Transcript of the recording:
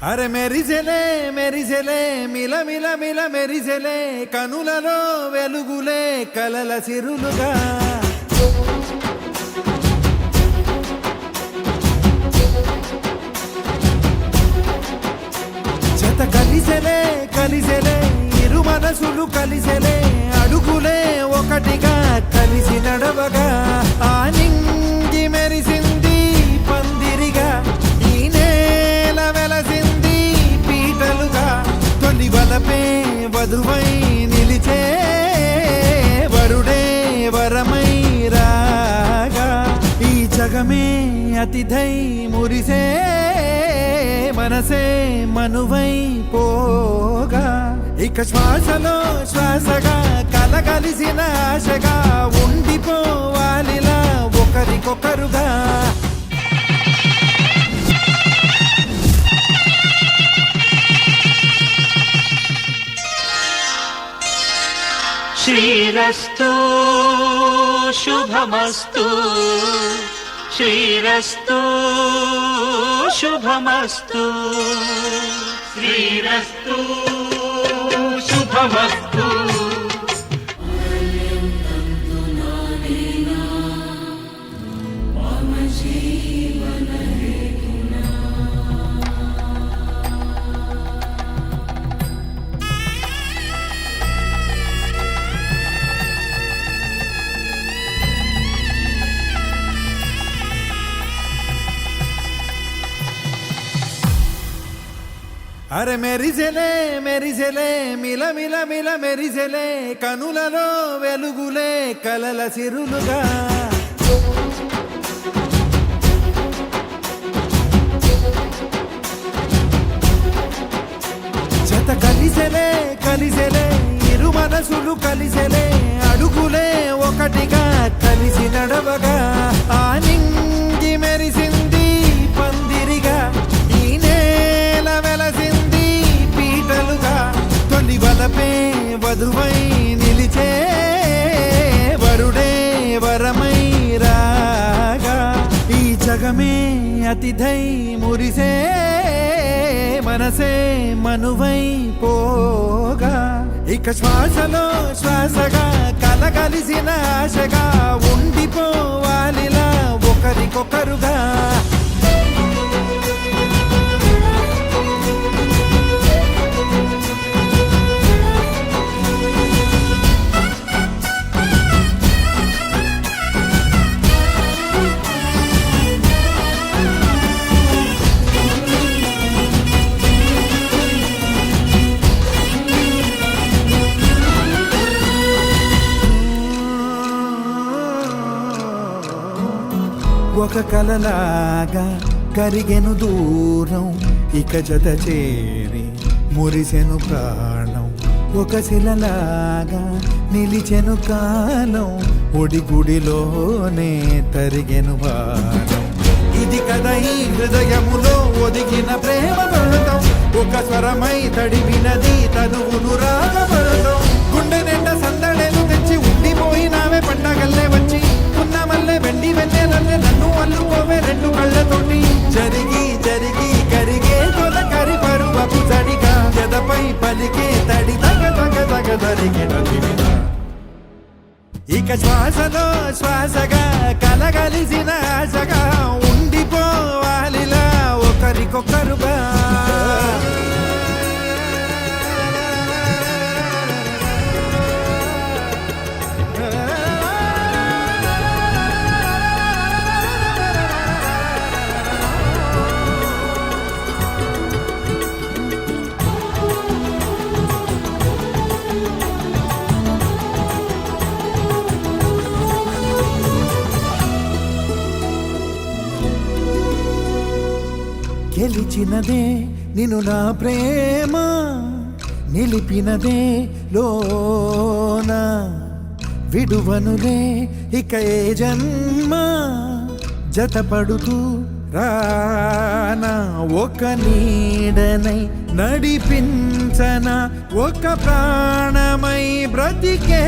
అరే మెరిసెలే మెరిసెలే మిల మిల మిల మెరిసెలే కనులలో వెలుగులే కలల సిరులుగా జత కలిసెలే కలిసెలే ఇరు మనసులు కలిసెలే అడుగులే ఒకటిగా కలిసి నడవగా ఆ నింగి మెరిసింది పందిరిగా ఈ నేల వెలసింది పీటలుగా తొలి వలపే వధువై నిలిచే వరుడే వరమై రాగా ఈ జగమే అతిథై మురిసే మనసే మనువై పోగా ఇక శ్వాసలో శ్వాసగా కలగలిసిన ఆశగా ఉండిపోవాలిలా ఒకరికొకరుగా శ్రీరస్తు శుభమస్తు శ్రీరస్తు శుభమస్తు శ్రీరస్తు శుభమస్తు అరే మెరిసెలే మెరిసెలే మిల మిల మిల మెరిసెలే కనులలో వెలుగులే కలల సిరులుగా జత కలిసెలే కలిసెలే ఇరు మనసులు కలిసెలే అడుగులే ఒకటిగా కలిసి నడవగా ఆ నింగి మెరిసింది పందిరిగా ఈ నేల వెలసింది పీటలుగా తొలి వలపే వధువై నిలిచే వరుడే వరమై రాగా ఈ జగమే అతిథై మురిసే మనసే మనువై పోగా ఇక శ్వాసలో శ్వాసగా కలగలిసిన ఆశగా ఉండిపోవాలిలా ఒకరికొకరుగా ఒక కలలాగా కరిగెను దూరం ఇక జత చేరి మురిసెను ప్రాణం ఒక శిలలాగా నిలిచెను కాలం ఒడిగుడిలోనే తరిగెను భారం ఇది కదా ఈ హృదయములో ఒదిగిన ప్రేమ పడతాం ఒక స్వరమై తడివినది తనువును రాగపడతాం గుండె నిండా సందడేలు తెచ్చి ఉండిపోయినావే పండగల్లే వచ్చి మల్లె వెండి వెన్నెలల్లే నన్ను అల్లుకోవే రెండు కళ్ళతోటి జరిగి జరిగి కరిగే తొలకరి పరువపు జడిగా ఎదపై పలికే తడి తగ తగ తగ జరిగిన ఇక శ్వాసలో శ్వాసగా కలగలిసిన ఆశగా ఉండిపోవాలిలా ఒకరికొకరుగా గెలిచినదే నిన్ను నా ప్రేమ నిలిపినదే లోన విడువనులే ఇక ఏ జన్మ జతపడుతూ రానా ఒక నీడనై నడిపించన ఒక ప్రాణమై బ్రతికే